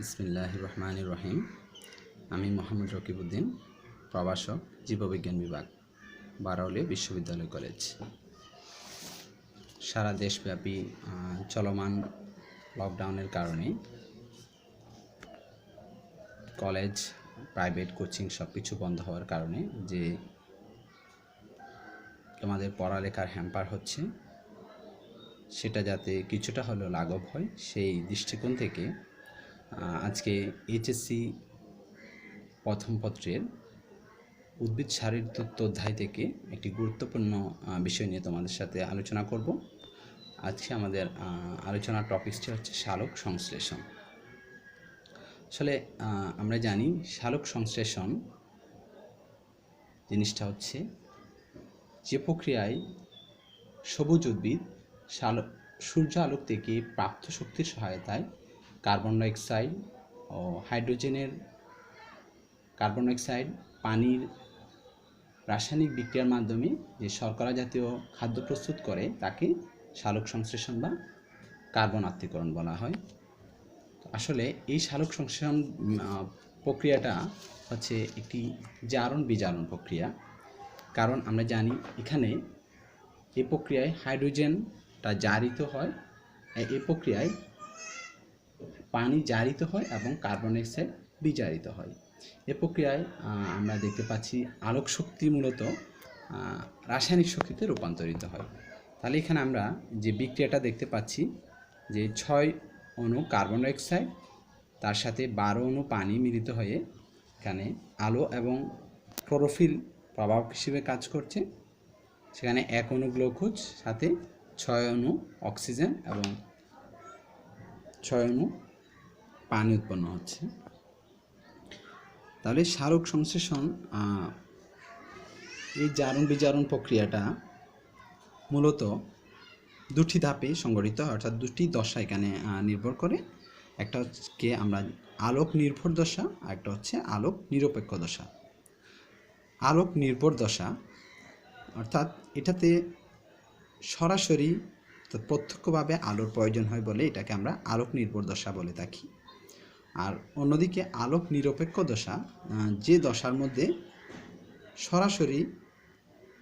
বিসমিল্লাহির রহমানির রহিম। আমি মোহাম্মদ রকিবউদ্দিন, প্রভাষক, জীববিজ্ঞান বিভাগ, বারাউলী বিশ্ববিদ্যালয় কলেজ। সারা দেশব্যাপী চলমান লকডাউনের কারণে কলেজ, প্রাইভেট কোচিং সব কিছু বন্ধ হওয়ার কারণে যে তোমাদের পড়ালেখার হ্যাম্পার হচ্ছে, সেটা যাতে কিছুটা হলেও লাঘব হয় সেই দৃষ্টিকোণ থেকে আজকে এইচএসসি প্রথম পত্রের উদ্ভিদ শারীরতত্ত্ব অধ্যায় থেকে একটি গুরুত্বপূর্ণ বিষয় নিয়ে তোমাদের সাথে আলোচনা করব। আজকে আমাদের আলোচনার টপিকসটি হচ্ছে সালোক সংশ্লেষণ। আসলে আমরা জানি সালোক সংশ্লেষণ জিনিসটা হচ্ছে যে প্রক্রিয়ায় সবুজ উদ্ভিদ সূর্য আলোক থেকে প্রাপ্ত শক্তির সহায়তায় কার্বন ডাইঅক্সাইড ও কার্বন ডাইঅক্সাইড পানির রাসায়নিক বিক্রিয়ার মাধ্যমে যে শর্করা জাতীয় খাদ্য প্রস্তুত করে তাকে সালোক সংশ্লেষণ বা কার্বন আত্তীকরণ বলা হয়। আসলে এই সালোক সংশ্লেষণ প্রক্রিয়াটা হচ্ছে একটি জারণ বিজারণ প্রক্রিয়া। কারণ আমরা জানি এখানে এই প্রক্রিয়ায় হাইড্রোজেনটা জারিত হয়, এই প্রক্রিয়ায় পানি জারিত হয় এবং কার্বন ডাইঅক্সাইড বিজারিত হয়। এ প্রক্রিয়ায় আমরা দেখতে পাচ্ছি আলোক শক্তি মূলত রাসায়নিক শক্তিতে রূপান্তরিত হয়। তাহলে এখানে আমরা যে বিক্রিয়াটা দেখতে পাচ্ছি যে 6 অণু কার্বন ডাইঅক্সাইড তার সাথে 12 অণু পানি মিলিত হয়ে এখানে আলো এবং ক্লোরোফিল প্রভাবক হিসেবে কাজ করছে। সেখানে 1 অণু গ্লুকোজ, সাথে 6 অণু অক্সিজেন এবং 6 অণু পানি উৎপন্ন হচ্ছে। তাহলে সালোক সংশ্লেষণ এই জারণ বিজারণ প্রক্রিয়াটা মূলত দুটি ধাপে সংঘটিত হয়, অর্থাৎ দুটি দশা এখানে নির্ভর করে। একটা হচ্ছে আমরা আলোক নির্ভর দশা, আর একটা হচ্ছে আলোক নিরপেক্ষ দশা। আলোক নির্ভর দশা অর্থাৎ এটাতে সরাসরি প্রত্যক্ষভাবে আলোর প্রয়োজন হয় বলে এটাকে আমরা আলোক নির্ভর দশা বলে থাকি। আর অন্যদিকে আলোক নিরপেক্ষ দশা, যে দশার মধ্যে সরাসরি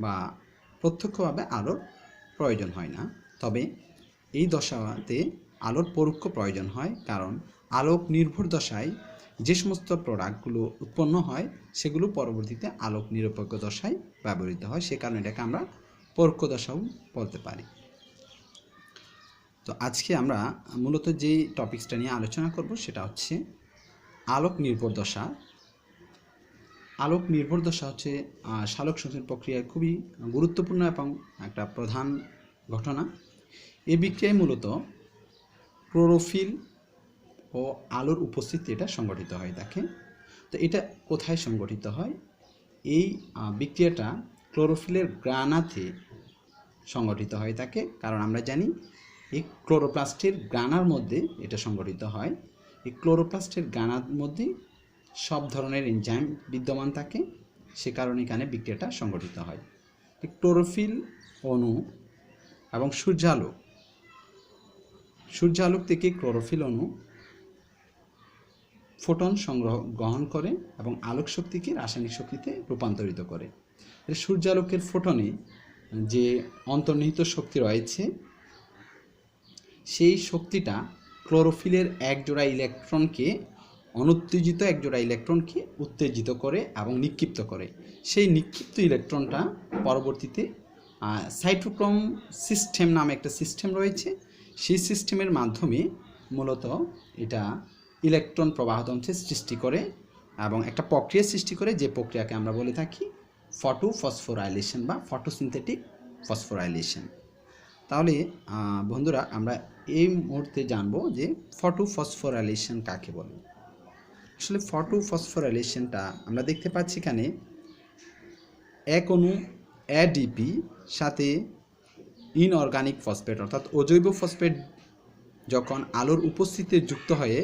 বা প্রত্যক্ষভাবে আলোর প্রয়োজন হয় না, তবে এই দশাতে আলোর পরোক্ষ প্রয়োজন হয়। কারণ আলোক নির্ভর দশায় যে সমস্ত প্রোডাক্টগুলো উৎপন্ন হয় সেগুলো পরবর্তীতে আলোক নিরপেক্ষ দশায় ব্যবহৃত হয়, সে কারণে এটাকে আমরা পরোক্ষ দশাও বলতে পারি। তো আজকে আমরা মূলত যে টপিকসটা নিয়ে আলোচনা করব সেটা হচ্ছে আলোক নির্ভর দশা। আলোক নির্ভর দশা হচ্ছে সালোক সংশ্লেষণ প্রক্রিয়ায় খুবই গুরুত্বপূর্ণ এবং একটা প্রধান ঘটনা। এই বিক্রিয়ায় মূলত ক্লোরোফিল ও আলোর উপস্থিতি এটা সংগঠিত হয়ে থাকে। তো এটা কোথায় সংগঠিত হয়? এই বিক্রিয়াটা ক্লোরোফিলের গ্রানাতে সংগঠিত হয়ে থাকে। কারণ আমরা জানি এই ক্লোরোপ্লাস্টের গ্রানার মধ্যে এটা সংগঠিত হয়। এই ক্লোরোপ্লাস্টের গ্রানার মধ্যে সব ধরনের এনজাইম বিদ্যমান থাকে, সে কারণে এখানে বিক্রিয়াটা সংগঠিত হয়। ক্লোরোফিল অণু এবং সূর্যালোক থেকে ক্লোরোফিল অণু ফোটন গ্রহণ করে এবং আলোক শক্তিকে রাসায়নিক শক্তিতে রূপান্তরিত করে। সূর্যালোকের ফোটনে যে অন্তর্নিহিত শক্তি রয়েছে, সেই শক্তিটা ক্লোরোফিলের একজোড়া ইলেকট্রনকে অনুত্তেজিত একজোড়া ইলেকট্রনকে উত্তেজিত করে এবং নিক্ষিপ্ত করে। সেই নিক্ষিপ্ত ইলেকট্রনটা পরবর্তীতে সাইটোক্রোম সিস্টেম নামে একটা সিস্টেম রয়েছে, সেই সিস্টেমের মাধ্যমে মূলত এটা ইলেকট্রন প্রবাহতন্ত্রের সৃষ্টি করে এবং একটা প্রক্রিয়া সৃষ্টি করে, যে প্রক্রিয়াকে আমরা বলে থাকি ফটোফসফোরাইলেশন বা ফটোসিনথেটিক ফসফোরাইলেশন। তাহলে বন্ধুরা, আমরা এই মুহূর্তে জানবো যে ফটোফসফোরাইলেশন কাকে বলে। আসলে ফটোফসফোরাইলেশনটা আমরা দেখতে পাচ্ছি এখানে 1 অণু এডিপি সাথে ইনঅর্গানিক ফসফেট অর্থাৎ অজৈব ফসফেট যখন আলোর উপস্থিতিতে যুক্ত হয়ে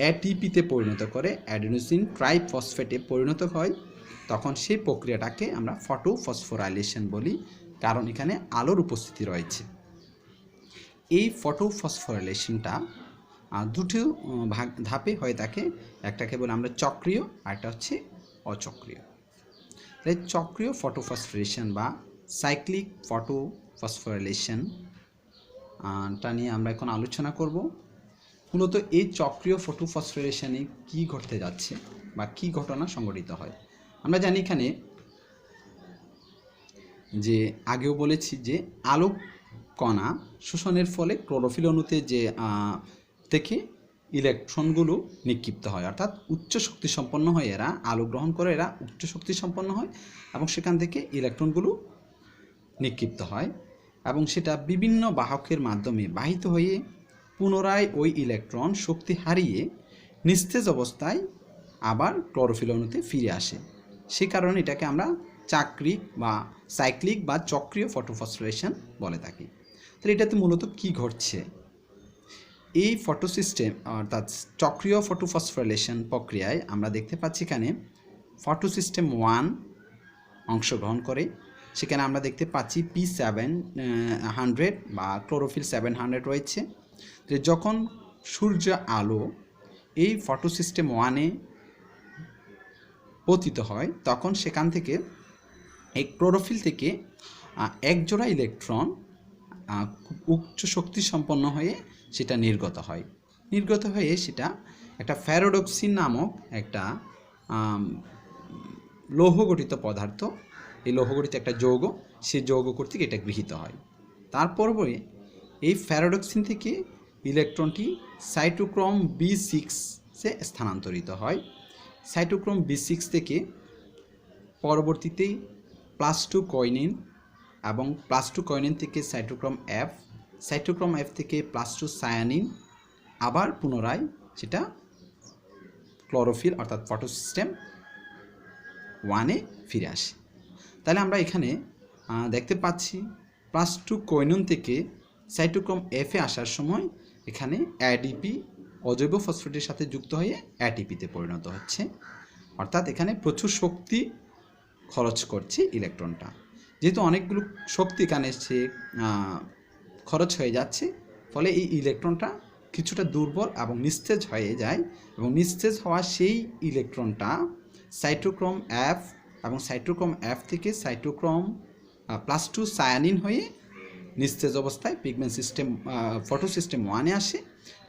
এটিপিতে পরিণত করে, অ্যাডিনোসিন ট্রাইফসফেটে পরিণত হয়, তখন সেই প্রক্রিয়াটাকে আমরা ফটোফসফোরাইলেশন বলি, কারণ এখানে আলোর উপস্থিতি রয়েছে। এই ফটোফসফোরাইলেশনটা দুটো ধাপে হয়ে থাকে, একটাকে বলে আমরা চক্রীয়, আরেকটা হচ্ছে অচক্রীয়। তাই চক্রীয় ফটোফসফোরিলেশন বা সাইক্লিক ফটোফসফোরিলেশন টা নিয়ে আমরা এখন আলোচনা করব। মূলত এই চক্রীয় ফটোফসফোরিলেশনে কি ঘটতে যাচ্ছে বা কি ঘটনা সংঘটিত হয়। আমরা জানি এখানে যে আগেও বলেছি যে আলোক কণা শোষণের ফলে ক্লোরোফিল অণুতে যে থেকে ইলেকট্রনগুলো নিক্ষিপ্ত হয়, অর্থাৎ উচ্চ শক্তি সম্পন্ন হয়, এরা আলো গ্রহণ করে, এরা উচ্চ শক্তি সম্পন্ন হয় এবং সেখান থেকে ইলেকট্রনগুলো নিক্ষিপ্ত হয় এবং সেটা বিভিন্ন বাহকের মাধ্যমে বাহিত হয়ে পুনরায় ওই ইলেকট্রন শক্তি হারিয়ে নিস্তেজ অবস্থায় আবার ক্লোরোফিল অণুতে ফিরে আসে। সে কারণে এটাকে আমরা চাক্রিক বা সাইক্লিক বা চক্রীয় ফটোফসফোরিলেশন বলে থাকি। তাহলে এটাতে মূলত কি ঘটছে, এই ফটোসিস্টেম অর্থাৎ চক্রীয় ফটোফসফোরিলেশন প্রক্রিয়ায় আমরা দেখতে পাচ্ছি এখানে ফটোসিস্টেম 1 অংশগ্রহণ করে। সেখানে আমরা দেখতে পাচ্ছি P700 বা ক্লোরোফিল 700 রয়েছে। যে যখন সূর্য আলো এই ফটোসিস্টেম 1-এ পতিত হয় তখন সেখান থেকে এই ক্লোরোফিল থেকে একজোড়া ইলেকট্রন উচ্চ শক্তি সম্পন্ন হয়ে সেটা নির্গত হয়ে সেটা একটা ফেরোডক্সিন নামক একটা লৌহ গঠিত পদার্থ, এই লৌহ গঠিত একটা যৌগ, সেই যৌগ কর্তৃক এটা গৃহীত হয়। তারপরে এই ফেরোডক্সিন থেকে ইলেকট্রনটি সাইটোক্রোম B6-এ স্থানান্তরিত হয়। সাইটোক্রোম B6 থেকে পরবর্তীতে +2 কোয়াইনিন এবং +2 কোয়াইনিন থেকে সাইটোক্রোম F থেকে +2 সায়ানিন, আবার পুনরায় সেটা ক্লোরোফিল অর্থাৎ ফটোসিস্টেম 1-এ ফিরে আসে। তাহলে আমরা এখানে দেখতে পাচ্ছি +2 কোয়াইনিন থেকে সাইটোক্রোম F-এ আসার সময় এখানে ADP অজৈব ফসফেটের সাথে যুক্ত হয়ে ATP-তে পরিণত হচ্ছে, অর্থাৎ এখানে প্রচুর শক্তি খরচ করছে ইলেকট্রনটা। যেহেতু অনেকগুলো শক্তি এখানে সে খরচ হয়ে যাচ্ছে, ফলে এই ইলেকট্রনটা কিছুটা দুর্বল এবং নিস্তেজ হয়ে যায় এবং নিস্তেজ হওয়া সেই ইলেকট্রনটা সাইটোক্রোম F এবং সাইটোক্রোম F থেকে সাইটোক্রোম +2 সায়ানিন হয়ে নিস্তেজ অবস্থায় পিগমেন্ট সিস্টেম ফটোসিস্টেম 1-এ আসে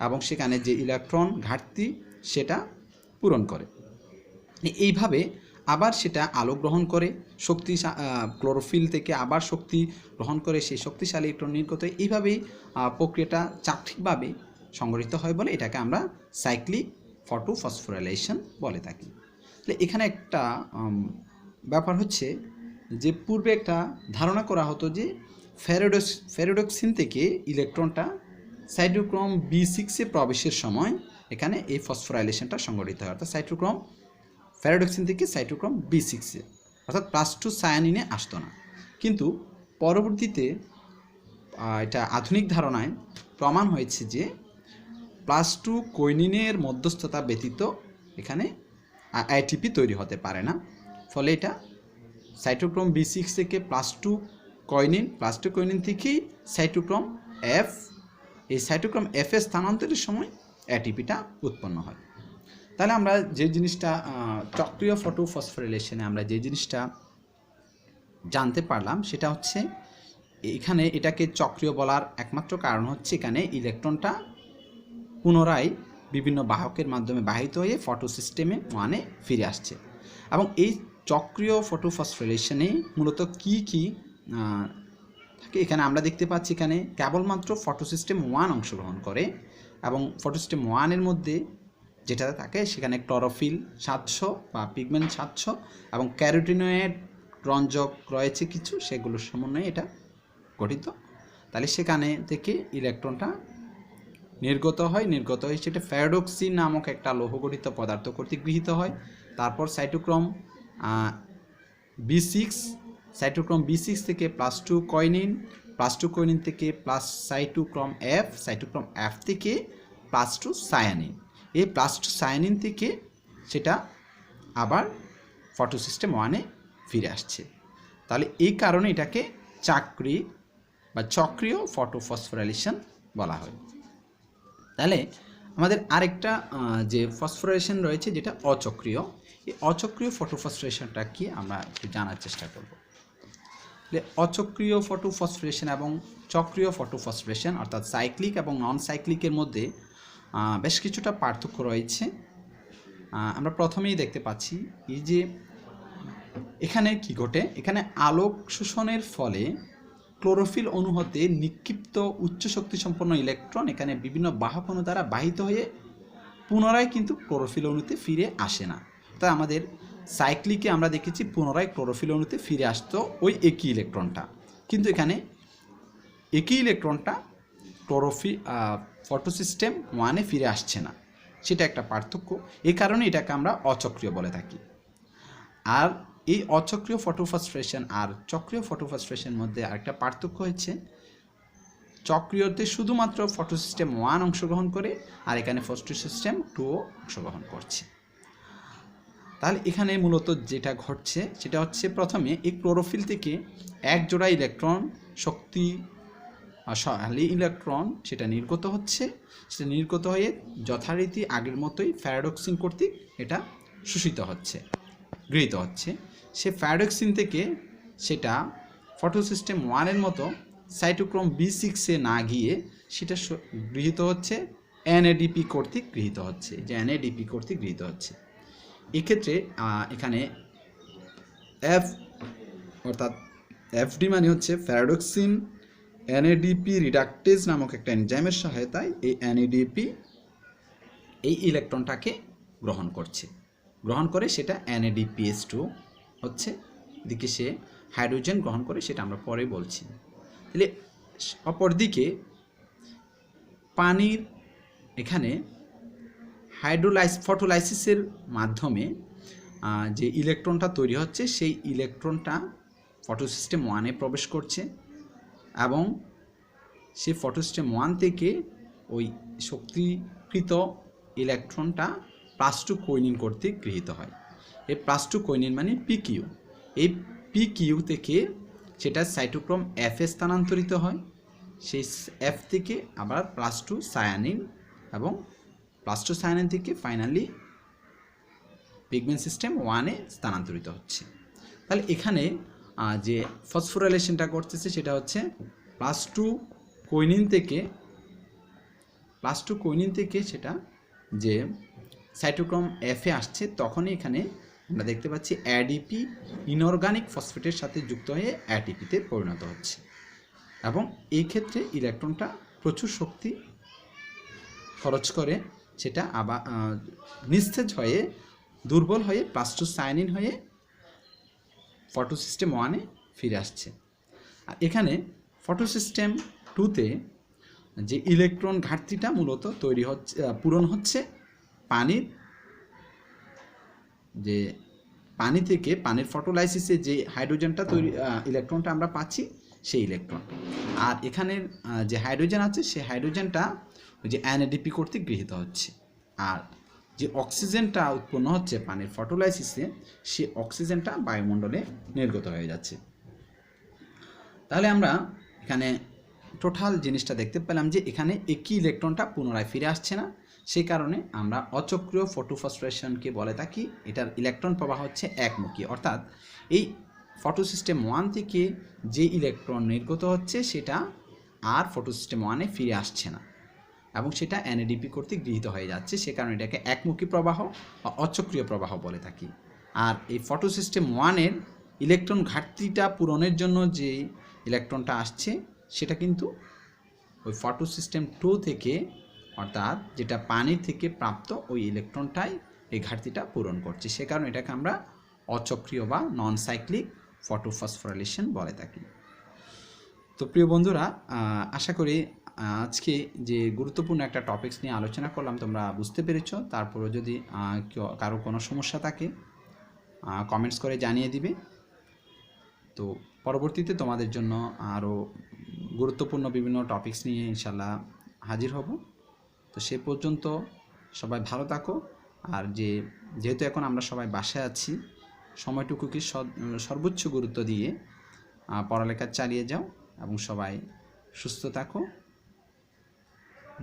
এবং সেখানে যে ইলেকট্রন ঘাটতি সেটা পূরণ করে। এইভাবে আবার সেটা আলো গ্রহণ করে শক্তি ক্লোরোফিল থেকে আবার শক্তি গ্রহণ করে সেই শক্তিশালী ইলেকট্রন নির্গত হয়। এইভাবেই প্রক্রিয়াটা চাক্ষিকভাবে সংঘটিত হয় বলে এটাকে আমরা সাইক্লিক ফটোফসফোরিলেশন বলে থাকি। তাহলে এখানে একটা ব্যাপার হচ্ছে যে পূর্বে একটা ধারণা করা হতো যে ফেরোডক্সিন থেকে ইলেকট্রনটা সাইটোক্রোম B6-এ প্রবেশের সময় এখানে এই ফসফোরাইলেশনটা সংঘটিত হয়, অর্থাৎ ফেরোডক্সিন থেকে সাইটোক্রোম B6-এ অর্থাৎ +2 সায়ানিনে আসতো না। কিন্তু পরবর্তীতে এটা আধুনিক ধারণায় প্রমাণ হয়েছে যে +2 কোয়াইনিনের মধ্যস্থতা ব্যতীত এখানে ATP তৈরি হতে পারে না, ফলে এটা সাইটোক্রোম B6 থেকে +2 কোয়াইনিন থেকেই সাইটোক্রোম F, এই সাইটোক্রোম F এর স্থানান্তরের সময় ATPটা উৎপন্ন হয়। তাহলে আমরা যে জিনিসটা চক্রীয় ফটোফসফোরিলেশনে আমরা যে জিনিসটা জানতে পারলাম সেটা হচ্ছে এখানে এটাকে চক্রীয় বলার একমাত্র কারণ হচ্ছে এখানে ইলেকট্রনটা পুনরায় বিভিন্ন বাহকের মাধ্যমে বাহিত হয়ে ফটোসিস্টেমে 1-এ ফিরে আসছে। এবং এই চক্রীয় ফটোফসফোরিলেশনে মূলত কি থাকে এখানে আমরা দেখতে পাচ্ছি এখানে কেবলমাত্র ফটোসিস্টেম 1 অংশগ্রহণ করে এবং ফটোসিস্টেম 1-এর মধ্যে যেটা থাকে সেখানে ক্লোরোফিল 700 বা পিগমেন্ট 700 এবং ক্যারোটিনয়েড রঞ্জক রয়েছে কিছু, সেগুলোর সমন্বয়ে এটা গঠিত। তাহলে সেখানে থেকে ইলেকট্রনটা নির্গত হয় সেটা ফেরোডক্সিন নামক একটা লৌহগঠিত পদার্থ কর্তৃক গৃহীত হয়। তারপর সাইটোক্রোম B6 থেকে +2 কোয়াইনিন থেকে সাইটোক্রোম F থেকে +2 সায়ানিন, এই +2 সায়ানিন থেকে সেটা আবার ফটোসিস্টেম 1-এ ফিরে আসছে। তাহলে এই কারণে এটাকে চাক্রিক বা চক্রীয় ফটোফসফোরিলেশন বলা হয়। তাহলে আমাদের আরেকটা যে ফসফোরাইলেশন রয়েছে যেটা অচক্রীয়, এই অচক্রীয় ফটোফসফোরেশনটা কি আমরা একটু জানার চেষ্টা করব। অচক্রীয় ফটোফসফোরেশন এবং চক্রীয় ফটোফসফোরেশন অর্থাৎ সাইক্লিক এবং নন সাইক্লিকের মধ্যে বেশ কিছুটা পার্থক্য রয়েছে। আমরা প্রথমেই দেখতে পাচ্ছি এই যে এখানে কি ঘটে, এখানে আলোক শোষণের ফলে ক্লোরোফিল অণু হতে নিক্ষিপ্ত উচ্চ শক্তি সম্পন্ন ইলেকট্রন এখানে বিভিন্ন বাহক অণু দ্বারা বাহিত হয়ে পুনরায় কিন্তু ক্লোরোফিল অণুতে ফিরে আসে না। তাই আমাদের সাইক্লিকে আমরা দেখেছি পুনরায় ক্লোরোফিল অণুতে ফিরে আসতো ওই একই ইলেকট্রনটা, কিন্তু এখানে একই ইলেকট্রনটা ফটোসিস্টেম 1-এ ফিরে আসছে না, সেটা একটা পার্থক্য। এই কারণে এটাকে আমরা অচক্রীয় বলে থাকি। আর এই অচক্রীয় ফটোফসফোরেশন আর চক্রীয় ফটোফসফোরেশনের মধ্যে আরেকটা পার্থক্য হচ্ছে, চক্রীয়তে শুধুমাত্র ফটোসিস্টেম 1 অংশগ্রহণ করে আর এখানে ফটোসিস্টেম 2 অংশগ্রহণ করছে। তাহলে এখানে মূলত যেটা ঘটছে সেটা হচ্ছে, প্রথমে এই ক্লোরোফিল থেকে এক জোড়া ইলেকট্রন শক্তিশালী ইলেকট্রন সেটা নির্গত হচ্ছে, সেটা নির্গত হয়ে যথারীতি আগের মতোই প্যারাডক্সিন কর্তৃক এটা শোষিত হচ্ছে, গৃহীত হচ্ছে। সে প্যারাডক্সিন থেকে সেটা ফটোসিস্টেম 1-এর মতো সাইটোক্রোম B6-এ না গিয়ে সেটা গৃহীত হচ্ছে NADP কর্তৃক গৃহীত হচ্ছে, যে NADP কর্তৃক গৃহীত হচ্ছে। এক্ষেত্রে এখানে অর্থাৎ FD মানে হচ্ছে প্যারাডক্সিন NADP রিডাকটেজ নামক একটা এনজাইমের সহায়তায় এই NADP এই ইলেকট্রনটাকে গ্রহণ করে সেটা NADPH2 হচ্ছে, এদিকে সে হাইড্রোজেন গ্রহণ করে, সেটা আমরা পরে বলছি। তাহলে অপরদিকে পানির এখানে ফটোলাইসিসের মাধ্যমে যে ইলেকট্রনটা তৈরি হচ্ছে সেই ইলেকট্রনটা ফটোসিস্টেম 1-এ প্রবেশ করছে এবং সেই ফটোসিস্টেম 1 থেকে ওই শক্তিকৃত ইলেকট্রনটা +2 কোইনিন কর্তৃক গৃহীত হয়। এই +2 কোইনিন মানে PQ, এই PQ থেকে সেটা সাইটোক্রোম F এ স্থানান্তরিত হয়, সেই F থেকে আবার +2 সায়ানিন এবং +2 সায়ানিন থেকে ফাইনালি পিগমেন্ট সিস্টেম 1-এ স্থানান্তরিত হচ্ছে। তাহলে এখানে যে ফসফোরাইলেশনটা করতেছে সেটা হচ্ছে +2 কোইনিন থেকে সেটা যে সাইটোক্রোম F-এ আসছে, তখনই এখানে আমরা দেখতে পাচ্ছি ADP ইনঅর্গানিক ফসফেটের সাথে যুক্ত হয়ে ATP-তে পরিণত হচ্ছে এবং এই ক্ষেত্রে ইলেকট্রনটা প্রচুর শক্তি খরচ করে, সেটা আবার নিস্তেজ হয়ে দুর্বল হয়ে +2 সায়ানিন হয়ে ফটোসিস্টেম 1-এ ফিরে আসছে। আর এখানে ফটোসিস্টেম 2-তে যে ইলেকট্রন ঘাটতিটা মূলত পূরণ হচ্ছে পানি থেকে পানির ফটোলাইসিসে যে হাইড্রোজেনটা ইলেকট্রনটা আমরা পাচ্ছি সেই ইলেকট্রন, আর এখানের যে হাইড্রোজেন আছে সেই হাইড্রোজেনটা ওই যে NADP কর্তৃক গৃহীত হচ্ছে। আর যে অক্সিজেনটা উৎপন্ন হচ্ছে পানির ফটোলাইসিসে, সে অক্সিজেনটা বায়ুমণ্ডলে নির্গত হয়ে যাচ্ছে। তাহলে আমরা এখানে টোটাল জিনিসটা দেখতে পেলাম যে এখানে একই ইলেকট্রনটা পুনরায় ফিরে আসছে না, সেই কারণে আমরা অচক্রীয় ফটোফসফোরেশনকে বলে থাকি। এটার ইলেকট্রন প্রবাহ হচ্ছে একমুখী, অর্থাৎ এই ফটোসিস্টেম 1 থেকে যে ইলেকট্রন নির্গত হচ্ছে সেটা আর ফটোসিস্টেম 1-এ ফিরে আসছে না এবং সেটা NADP কর্তৃক গৃহীত হয়ে যাচ্ছে, সে কারণে এটাকে একমুখী প্রবাহ বা অচক্রীয় প্রবাহ বলে থাকি। আর এই ফটোসিস্টেম 1-এর ইলেকট্রন ঘাটতিটা পূরণের জন্য যে ইলেকট্রনটা আসছে সেটা কিন্তু ওই ফটোসিস্টেম 2 থেকে, অর্থাৎ যেটা পানির থেকে প্রাপ্ত ওই ইলেকট্রনটাই এই ঘাটতিটা পূরণ করছে, সে কারণে এটাকে আমরা অচক্রীয় বা নন সাইক্লিক ফটোফসফোরাইলেশন বলে থাকি। তো প্রিয় বন্ধুরা, আশা করি আজকে যে গুরুত্বপূর্ণ একটা টপিকস নিয়ে আলোচনা করলাম তোমরা বুঝতে পেরেছ। তারপরে যদি কারো কোনো সমস্যা থাকে কমেন্টস করে জানিয়ে দিবে। তো পরবর্তীতে তোমাদের জন্য আরও গুরুত্বপূর্ণ বিভিন্ন টপিকস নিয়ে ইনশাল্লাহ হাজির হব। তো সে পর্যন্ত সবাই ভালো থাকো। আর যেহেতু এখন আমরা সবাই বাসায় আছি, সময়টুকুকে সর্বোচ্চ গুরুত্ব দিয়ে পড়ালেখা চালিয়ে যাও এবং সবাই সুস্থ থাকো,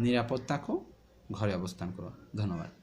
নিরাপদ থাকো, ঘরে অবস্থান করো। ধন্যবাদ।